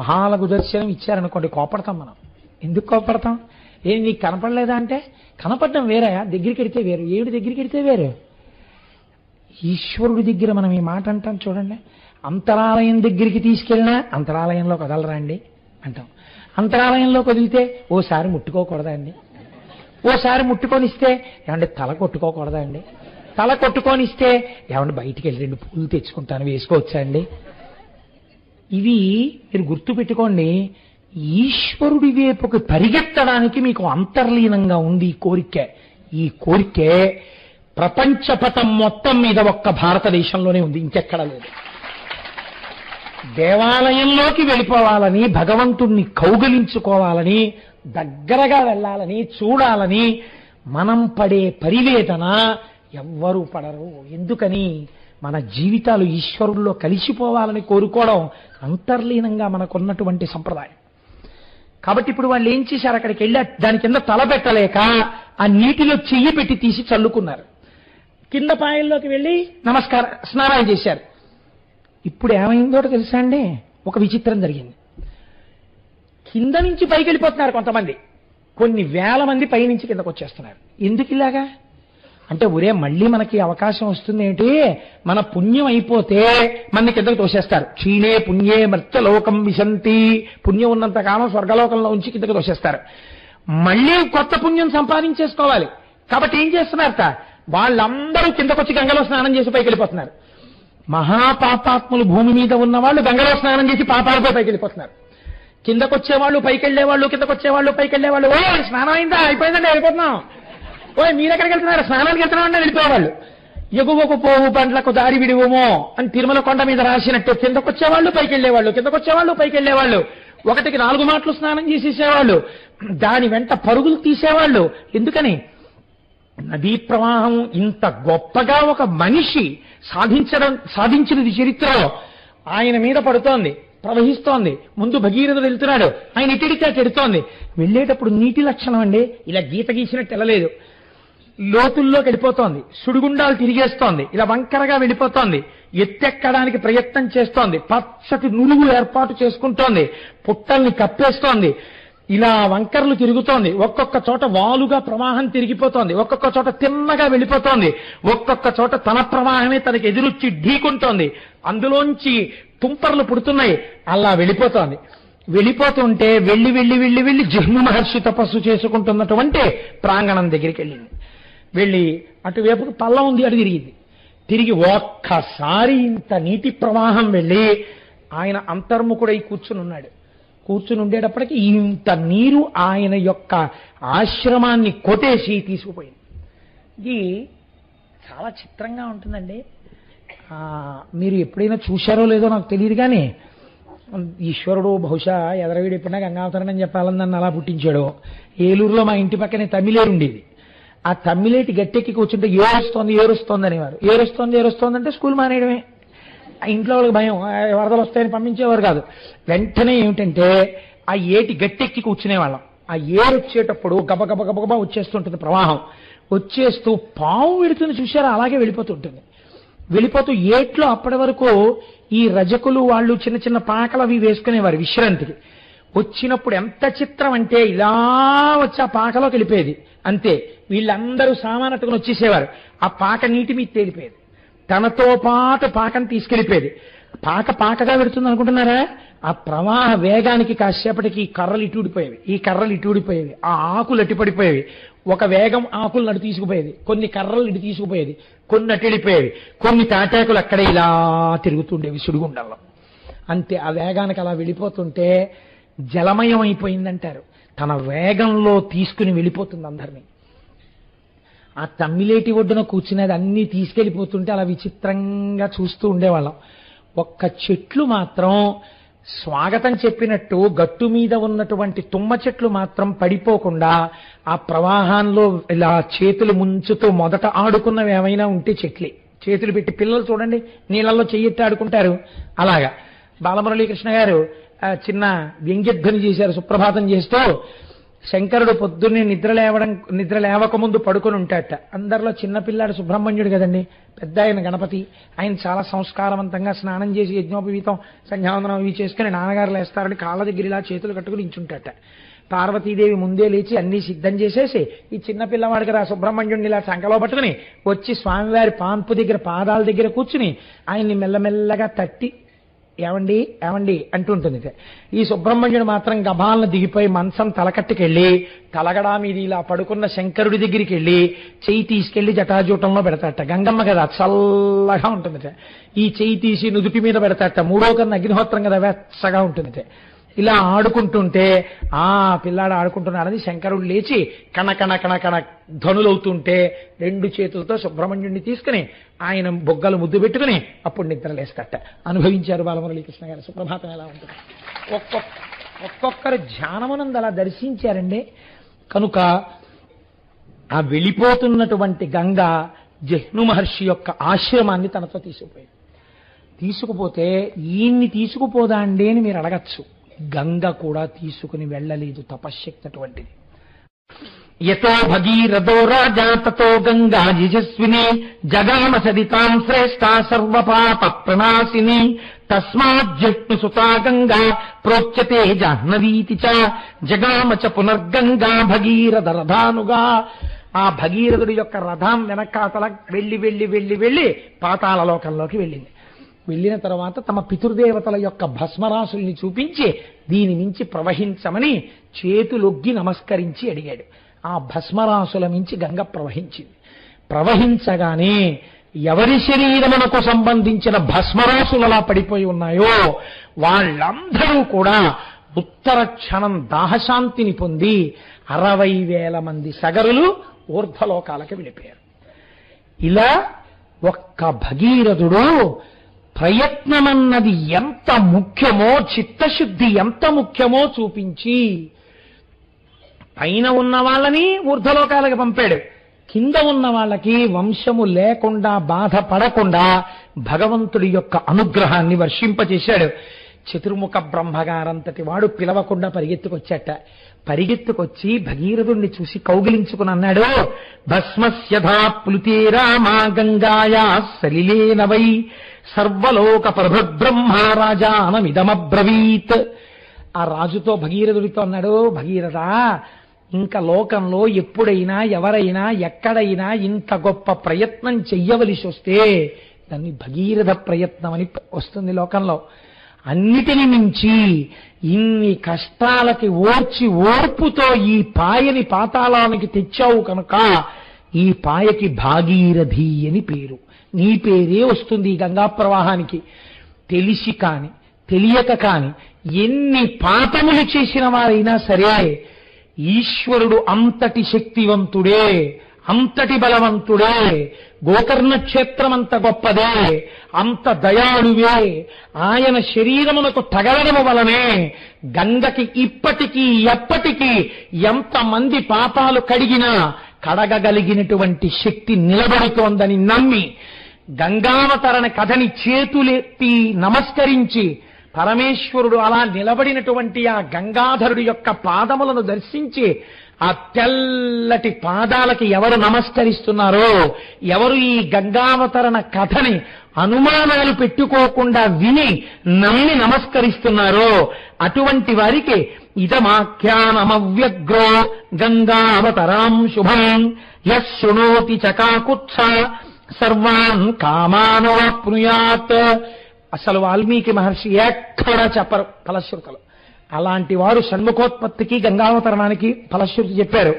మహాలఘు దర్శనం ఇచ్చారనుకోండి, కోపడతాం మనం. ఎందుకు కోపడతాం? ఏం నీకు కనపడలేదా అంటే, కనపడడం వేరే, దగ్గరికి వెడితే వేరు. ఏమిటి దగ్గరికి వెడితే వేరు? ఈశ్వరుడి దగ్గర మనం ఈ మాట అంటాం చూడండి. అంతరాలయం దగ్గరికి తీసుకెళ్ళినా అంతరాలయంలో కదలరా అండి అంటాం. అంతరాలయంలో కదిలితే ఓసారి ముట్టుకోకూడదా అండి, ఓసారి ముట్టుకొని ఇస్తే ఏమంటే తల కొట్టుకోకూడదా అండి, తల కొట్టుకొని ఇస్తే ఏమంటే బయటికి వెళ్ళి 2 పూలు తెచ్చుకుంటాను వేసుకోవచ్చా అండి. ఇవి మీరు గుర్తు పెట్టుకోండి. ఈశ్వరుడి వైపుకి పరిగెత్తడానికి మీకు అంతర్లీనంగా ఉంది ఈ కోరిక. ఈ కోరికే ప్రపంచపటం మొత్తం మీద ఒక్క భారతదేశంలోనే ఉంది, ఇంకెక్కడా లేదు. దేవాలయంలోకి వెళ్ళిపోవాలని, భగవంతుణ్ణి కౌగలించుకోవాలని, దగ్గరగా వెళ్ళాలని, చూడాలని మనం పడే పరివేదన ఎవ్వరూ పడరు. ఎందుకని? మన జీవితాలు ఈశ్వరుల్లో కలిసిపోవాలని కోరుకోవడం అంతర్లీనంగా మనకున్నటువంటి సంప్రదాయం. కాబట్టి ఇప్పుడు వాళ్ళు ఏం చేశారు, అక్కడికి వెళ్ళి దాని కింద తల పెట్టలేక ఆ నీటిలో చెయ్యి పెట్టి తీసి చల్లుకున్నారు. కింద పాయల్లోకి వెళ్ళి స్నానం చేశారు. ఇప్పుడు ఏమైందో తెలుసా అండి, ఒక విచిత్రం జరిగింది. కింద నుంచి పైకి వెళ్ళిపోతున్నారు కొంతమంది, కొన్ని వేల మంది పైనుంచి కిందకు వచ్చేస్తున్నారు. ఎందుకు ఇలాగా అంటే, ఒరే మళ్ళీ మనకి అవకాశం వస్తుంది ఏంటి, మన పుణ్యం అయిపోతే మన కిందకు తోసేస్తారు. క్షీణే పుణ్యే మర్త్యలోకం విశంతి, పుణ్యం ఉన్నంత కాలం స్వర్గలోకంలో ఉంచి కిందకు తోసేస్తారు. మళ్ళీ కొత్త పుణ్యం సంపాదించేసుకోవాలి. కాబట్టి ఏం చేస్తున్నారట, వాళ్ళందరూ కిందకొచ్చి గంగలో స్నానం చేసి పైకి వెళ్ళిపోతున్నారు. మహాపాపాత్ములు భూమి మీద ఉన్న వాళ్ళు గంగలో స్నానం చేసి పాపాలపై పైకి వెళ్ళిపోతున్నారు. కిందకొచ్చేవాళ్ళు పైకి వెళ్ళేవాళ్ళు, కిందకొచ్చేవాళ్ళు పైకి వెళ్ళేవాళ్ళు. ఓ స్నానం అయిందా, అయిపోయిందండి, వెళ్ళిపోతున్నాం. ఓ మీరెక్కడికి వెళ్తున్నారు, స్నానానికి వెళ్తున్నామంటే వెళ్ళిపోయేవాళ్ళు. ఎగువకు పోవు పండ్లకు దారి విడివమో అని తిరుమల కొండ మీద రాసినట్టు కిందకొచ్చేవాళ్ళు పైకి వెళ్ళేవాళ్ళు, కిందకొచ్చేవాళ్ళు పైకి వెళ్ళేవాళ్ళు. ఒకటికి 4 మాటలు స్నానం చేసేసేవాళ్ళు, దాని వెంట పరుగులు తీసేవాళ్ళు. ఎందుకని? నదీ ప్రవాహం ఇంత గొప్పగా ఒక మనిషి సాధించినది చరిత్రలో. ఆయన మీద పడుతోంది, ప్రవహిస్తోంది. ముందు భగీరథుడు వెళ్తున్నాడు, ఆయన ఇటిడితే చెడుతోంది. వెళ్ళేటప్పుడు నీటి లక్షణం అండి, ఇలా గీత గీసినట్టు వెళ్ళలేదు. లోతుల్లోకి వెళ్ళిపోతోంది, సుడిగుండాలు తిరిగేస్తోంది, ఇలా వంకరగా వెళ్ళిపోతోంది, ఎత్తెక్కడానికి ప్రయత్నం చేస్తోంది, పచ్చటి నులుగు ఏర్పాటు చేసుకుంటోంది, పుట్టల్ని కప్పేస్తోంది, ఇలా వంకర్లు తిరుగుతోంది. ఒక్కొక్క చోట వాలుగా ప్రవాహం తిరిగిపోతోంది, ఒక్కొక్క చోట తిన్నగా వెళ్ళిపోతోంది, ఒక్కొక్క చోట తన ప్రవాహమే తనకి ఎదురొచ్చి ఢీకుంటోంది, అందులోంచి తుంపర్లు పుడుతున్నాయి. అలా వెళ్ళిపోతోంది. వెళ్ళిపోతుంటే వెళ్ళి వెళ్ళి వెళ్ళి వెళ్ళి జహ్ను మహర్షి తపస్సు చేసుకుంటున్నటువంటి ప్రాంగణం దగ్గరికి వెళ్ళింది. వెళ్ళి అటువైపుకు పల్లం ఉంది, అటు తిరిగింది. తిరిగి ఒక్కసారి ఇంత నీటి ప్రవాహం వెళ్ళి ఆయన అంతర్ముఖుడై కూర్చుని ఉన్నాడు. కూర్చుని ఉండేటప్పటికీ ఇంత నీరు ఆయన యొక్క ఆశ్రమాన్ని కొట్టేసి తీసుకుపోయింది. ఇది చాలా చిత్రంగా ఉంటుందండి. మీరు ఎప్పుడైనా చూశారో లేదో నాకు తెలియదు, కానీ ఈశ్వరుడు బహుశా ఎదరవీడు ఎప్పుడైనా గంగావతరణం చెప్పాలని నన్ను అలా పుట్టించాడు. ఏలూరులో మా ఇంటి పక్కనే తమిళేరు ఉండేది. ఆ తమ్మిలేటి గట్టెక్కి కూర్చుంటే ఏరుస్తోంది అనేవారు. ఏరుస్తోంది అంటే స్కూల్ మానేయడమే. ఇంట్లో వాళ్ళకి భయం, వరదలు వస్తాయని పంపించేవారు కాదు. వెంటనే ఏమిటంటే ఆ ఏటి గట్టెక్కి కూర్చునేవాళ్ళం. ఆ ఏరు వచ్చేటప్పుడు గబగబ గబగబా వచ్చేస్తుంటుంది ప్రవాహం. వచ్చేస్తూ పాము వెళుతుంది చూసారా, అలాగే వెళ్ళిపోతుంటుంది. వెళ్ళిపోతూ ఏట్లో అప్పటి వరకు ఈ రజకులు వాళ్ళు చిన్న చిన్న పాకలు అవి వేసుకునేవారు విశ్రాంతికి. వచ్చినప్పుడు ఎంత చిత్రం అంటే ఇలా వచ్చి ఆ పాకలోకి వెళ్ళిపోయేది అంతే. వీళ్ళందరూ సామానట్టుకుని వచ్చేసేవారు. ఆ పాక నీటి మీద తేలిపోయేది, తనతో పాటు పాకను తీసుకెళ్లిపోయేది. పాకగా పెడుతుంది అనుకుంటున్నారా? ఆ ప్రవాహ వేగానికి కాసేపటికి ఈ కర్రలు ఇటుడిపోయేవి, ఈ కర్రలు ఇటుడిపోయేవి, ఆ ఆకులు అట్టిపడిపోయేవి. ఒక వేగం ఆకులు నటు తీసుకుపోయేది, కొన్ని కర్రలు ఇటు తీసుకుపోయేది, కొన్ని అటు వెళ్ళిపోయేవి, కొన్ని తాటాకులు అక్కడే ఇలా తిరుగుతుండేవి సుడిగుండంలో. అంతే. ఆ వేగానికి అలా వెళ్ళిపోతుంటే జలమయం అయిపోయిందంటారు. తన వేగంలో తీసుకుని వెళ్ళిపోతుంది అందరినీ. ఆ తమ్మిలేటి ఒడ్డున కూర్చునేది అన్నీ తీసుకెళ్లిపోతుంటే అలా విచిత్రంగా చూస్తూ ఉండేవాళ్ళం. ఒక్క చెట్లు మాత్రం స్వాగతం చెప్పినట్టు గట్టు మీద ఉన్నటువంటి తుమ్మ చెట్లు మాత్రం పడిపోకుండా ఆ ప్రవాహంలో ఇలా చేతులు ముంచుతూ మొదట ఆడుకున్నవి ఏమైనా ఉంటే చెట్లే. చేతులు పెట్టి పిల్లలు చూడండి నీళ్ళల్లో చెయ్యెత్తి ఆడుకుంటారు. అలాగా బాలమురళీకృష్ణ గారు చిన్న వ్యంగ్యధ్వని చేశారు సుప్రభాతం చేస్తూ. శంకరుడు పొద్దున్నే నిద్ర లేవకముందు పడుకొని ఉంటాడట. అందరిలో చిన్నపిల్లాడు సుబ్రహ్మణ్యుడు కదండి, పెద్ద ఆయన గణపతి. ఆయన చాలా సంస్కారవంతంగా స్నానం చేసి యజ్ఞోపవీతం సంధ్యావందనం ఇవి చేసుకుని నాన్నగారు లేస్తారని కాళ్ళ దగ్గర ఇలా చేతులు కట్టుకుని ఇంచుంటాడట. పార్వతీదేవి ముందే లేచి అన్ని సిద్ధం చేసేసి ఈ చిన్న పిల్లవాడు కదా సుబ్రహ్మణ్యుడిని ఇలా సంకలో పట్టుకుని వచ్చి స్వామివారి పాన్పు దగ్గర పాదాల దగ్గర కూర్చుని ఆయన్ని మెల్లమెల్లగా తట్టి ఏమండి ఏమండి అంటుంటుంది. ఈ సుబ్రహ్మణ్యుడు మాత్రం గభాలను దిగిపోయి మంచం తలకట్టుకెళ్ళి తలగడా మీద ఇలా పడుకున్న శంకరుడి దగ్గరికి వెళ్ళి చెయ్యి తీసుకెళ్లి జటాజూటంలో పెడతాట. గంగమ్మ కదా చల్లగా ఉంటుందిట. ఈ చెయ్యి తీసి నుదుటి మీద పెడతాట. మూడో కన్నా అగ్నిహోత్రం కదా వెచ్చగా ఉంటుందిట. ఇలా ఆడుకుంటుంటే ఆ పిల్లాడు ఆడుకుంటున్నాడని శంకరుడు లేచి కణ ధ్వనులవుతుంటే 2 చేతులతో సుబ్రహ్మణ్యుడిని తీసుకుని ఆయన బొగ్గలు ముద్దు పెట్టుకుని అప్పుడు నిద్రలేస్తట. అనుభవించారు బాలమురళీకృష్ణ గారు. సుప్రభాతం ఎలా ఉంటుంది. ఒక్కొక్కరు ధ్యానమునందు అలా దర్శించారండి. కనుక ఆ వెళ్ళిపోతున్నటువంటి గంగ జహ్ను మహర్షి యొక్క ఆశ్రమాన్ని తనతో తీసుకుపోతే ఈయన్ని తీసుకుపోదా అండి అని మీరు అడగచ్చు. గంగ కూడా తీసుకుని వెళ్ళలేదు. తపశ్శక్తి అటువంటిది. యతో భగీరథో రాజా తతో గంగా యశస్విని జగామ సరితాం శ్రేష్టా సర్వపాప ప్రణాశిని తస్మాజ్జహ్ను సుతా గంగా ప్రోచ్యతే జాహ్నవీతి చ జగామ చ పునర్గంగా భగీరథ రథానుగా. ఆ భగీరథుడి యొక్క రథం వెనకాతల వెళ్ళి వెళ్ళి వెళ్ళి వెళ్ళి పాతాళ లోకంలోకి వెళ్ళింది. వెళ్ళిన తర్వాత తమ పితృదేవతల యొక్క భస్మరాశుల్ని చూపించి దీని మించి ప్రవహించమని చేతులొగ్గి నమస్కరించి అడిగాడు. ఆ భస్మరాశుల మించి గంగ ప్రవహించింది. ప్రవహించగానే ఎవరి శరీరమునకు సంబంధించిన భస్మరాశులు అలా పడిపోయి ఉన్నాయో వాళ్ళందరూ కూడా ఉత్తర క్షణం దాహశాంతిని పొంది 60,000 మంది సగరులు ఊర్ధ్వలోకాలకి వెళ్ళిపోయారు. ఇలా ఒక్క భగీరథుడు ప్రయత్నమన్నది ఎంత ముఖ్యమో, చిత్తశుద్ధి ఎంత ముఖ్యమో చూపించి పైన ఉన్న వాళ్ళని ఊర్ధ్వలోకాలకు పంపాడు. కింద ఉన్న వాళ్ళకి వంశము లేకుండా బాధపడకుండా భగవంతుడి యొక్క అనుగ్రహాన్ని వర్షింపచేశాడు. చతుర్ముఖ బ్రహ్మగారంతటి వాడు పిలవకుండా పరిగెత్తుకొచ్చాట. పరిగెత్తుకొచ్చి భగీరథుణ్ణి చూసి కౌగిలించుకుని అన్నాడు, భస్మస్యథా ప్లుతే రామా గంగాయా సలిలేన వై సర్వలోక ప్రభబ్రహ్మ రాజానమిదమబ్రవీత్. ఆ రాజుతో భగీరథుడితో అన్నాడు, భగీరథ, ఇంకా లోకంలో ఎప్పుడైనా ఎవరైనా ఎక్కడైనా ఇంత గొప్ప ప్రయత్నం చెయ్యవలసి వస్తే దాన్ని భగీరథ ప్రయత్నం అని వస్తుంది లోకంలో. అన్నిటిని మించి ఇన్ని కష్టాలకి ఓర్పుతో ఈ పాయని పాతాళానికి తెచ్చావు కనుక ఈ పాయకి భాగీరథి అని పేరు. నీ పేరే వస్తుంది ఈ గంగా ప్రవాహానికి. తెలిసి కాని తెలియక కాని ఎన్ని పాపములు చేసిన వారైనా సరే ఈశ్వరుడు అంతటి శక్తివంతుడే, అంతటి బలవంతుడే, గోకర్ణ క్షేత్రం అంత గొప్పదే, అంత దయాళువే. ఆయన శరీరమునకు తగలడము వలనే గంగకి ఇప్పటికీ ఎప్పటికీ ఎంతమంది పాపాలు కడిగినా కడగగలిగినటువంటి శక్తి నిలబడుతోందని నమ్మి గంగావతరణ కథని చేతులెత్తి నమస్కరించి పరమేశ్వరుడు అలా నిలబడినటువంటి ఆ గంగాధరుడి యొక్క పాదములను దర్శించి ఆ తెల్లటి పాదాలకి ఎవరు నమస్కరిస్తున్నారో, ఎవరు ఈ గంగావతరణ కథని అనుమానాలు పెట్టుకోకుండా విని నమ్మి నమస్కరిస్తున్నారో అటువంటి వారికి ఇదమాఖ్యానమవ్యగ్రో గంగావతరాం శుభం యః శృణోతి చకాకుత్స సర్వాన్ కామానవాప్నుయాత్. అసలు వాల్మీకి మహర్షి ఎక్కడా చెప్పరు ఫలశ్రుతులు. అలాంటి వారు షణ్ముఖోత్పత్తికి గంగావతరణానికి ఫలశ్రుతి చెప్పారు.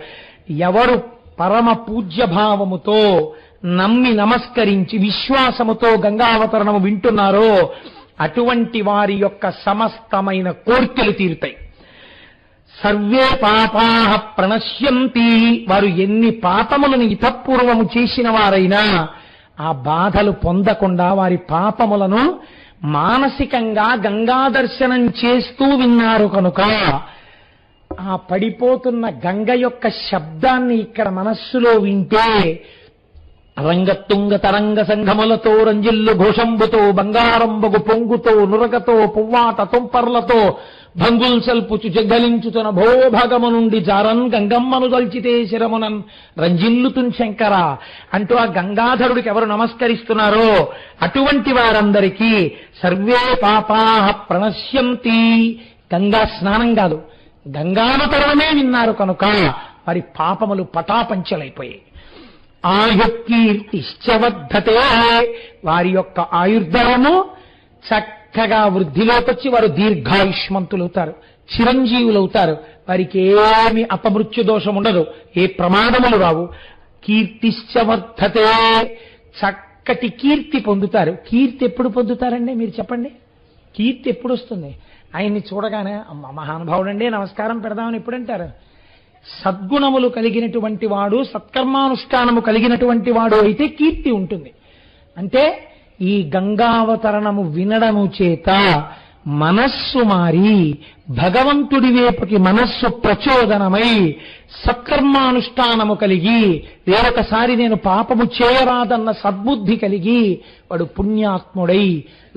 ఎవరు పరమ పూజ్యభావముతో నమ్మి నమస్కరించి విశ్వాసముతో గంగావతరణము వింటున్నారో అటువంటి వారి యొక్క సమస్తమైన కోర్కెలు తీరుతాయి. సర్వే పాపాః ప్రణశ్యంతి. వారు ఎన్ని పాపములను ఇతపూర్వము చేసిన వారైనా ఆ బాధలు పొందకుండా వారి పాపములను మానసికంగా గంగా దర్శనం చేస్తూ విన్నారు కనుక ఆ పడిపోతున్న గంగ యొక్క శబ్దాన్ని ఇక్కడ మనస్సులో వింటే రంగతుంగ తరంగ సంఘములతో రంజిల్లు ఘోషంబుతో బంగారంబగు పొంగుతో నురగతో పువ్వాట తుంపర్లతో భంగుల్ సల్పుచు జగ్గలించుతున్న భోభాగము నుండి జారన్ గంగమ్మను దల్చితే శిరమునన్ రంజిల్లుతున్ శంకర అంటూ ఆ గంగాధరుడికి ఎవరు నమస్కరిస్తున్నారో అటువంటి వారందరికీ సర్వే పాపాః ప్రణశ్యంతి. గంగా స్నానం కాదు, గంగావతరణమే విన్నారు కనుక వారి పాపములు పటాపంచలైపోయాయి. ఆయుకీర్తిశ్చవర్ధతే. వారి యొక్క ఆయుర్ధరము చక్కగా వృద్ధిలోకొచ్చి వారు దీర్ఘాయుష్మంతులవుతారు, చిరంజీవులవుతారు. వారికి ఏమి అపమృత్యు దోషం ఉండదు, ఏ ప్రమాదములు రావు. కీర్తిశ్చవర్ధతే. చక్కటి కీర్తి పొందుతారు. కీర్తి ఎప్పుడు పొందుతారండి మీరు చెప్పండి? కీర్తి ఎప్పుడు వస్తుంది? ఆయన్ని చూడగానే అమ్మ మహానుభావుడండి నమస్కారం పెడదామని ఎప్పుడంటారు? సద్గుణములు కలిగినటువంటి వాడు, సత్కర్మానుష్ఠానము కలిగినటువంటి వాడు అయితే కీర్తి ఉంటుంది. అంటే ఈ గంగావతరణము వినడము చేత మనస్సు మారి భగవంతుడి వైపుకి మనస్సు ప్రచోదనమై సత్కర్మానుష్ఠానము కలిగి వేరొకసారి నేను పాపము చేయరాదన్న సద్బుద్ధి కలిగి వాడు పుణ్యాత్ముడై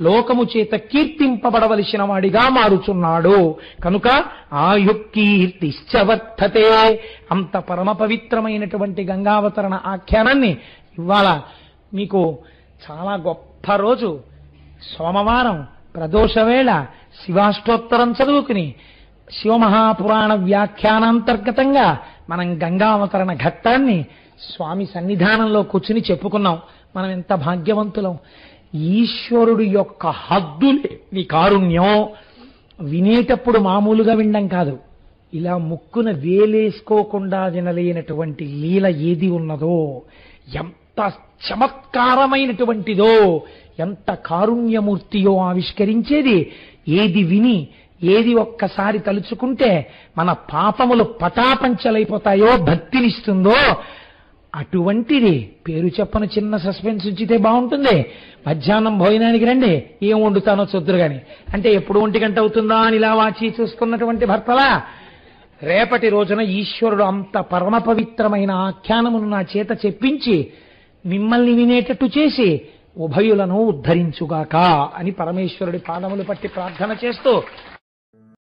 లోకము చేత కీర్తింపబడవలసిన వాడిగా మారుచున్నాడు. కనుక ఆయుకీర్తిశ్చవర్ధతే. అంత పరమ పవిత్రమైనటువంటి గంగావతరణ ఆఖ్యానాన్ని ఇవాళ మీకు చాలా గొప్ప రోజు సోమవారం ప్రదోషవేళ శివాష్టోత్తరం చదువుకుని శివమహాపురాణ వ్యాఖ్యానాంతర్గతంగా మనం గంగావతరణ ఘట్టాన్ని స్వామి సన్నిధానంలో కూర్చుని చెప్పుకున్నాం. మనం ఎంత భాగ్యవంతులం. ఈశ్వరుడు యొక్క హద్దులేని కారుణ్యం వినేటప్పుడు మామూలుగా వినడం కాదు, ఇలా ముక్కున వేలేసుకోకుండా వినలేనటువంటి లీల ఏది ఉన్నదో, ఎంత చమత్కారమైనటువంటిదో, ఎంత కారుణ్యమూర్తియో ఆవిష్కరించేది ఏది విని ఏది ఒక్కసారి తలుచుకుంటే మన పాపములు పటాపంచలైపోతాయో భక్తినిస్తుందో అటువంటిది పేరు చెప్పను చిన్న సస్పెన్స్ ఉంచితే బాగుంటుంది. మధ్యాహ్నం భోజనానికి రండి, ఏం వండుతానో చొద్దురు గాని అంటే ఎప్పుడు 1 గంట అవుతుందా అని ఇలా వాచి చూస్తున్నటువంటి భర్తలా రేపటి రోజున ఈశ్వరుడు అంత పరమ పవిత్రమైన ఆఖ్యానమును నా చేత చెప్పించి మిమ్మల్ని వినేటట్టు చేసి ఉభయులను ఉద్ధరించుగాక అని పరమేశ్వరుడి పాదములు పట్టి ప్రార్థన చేస్తూ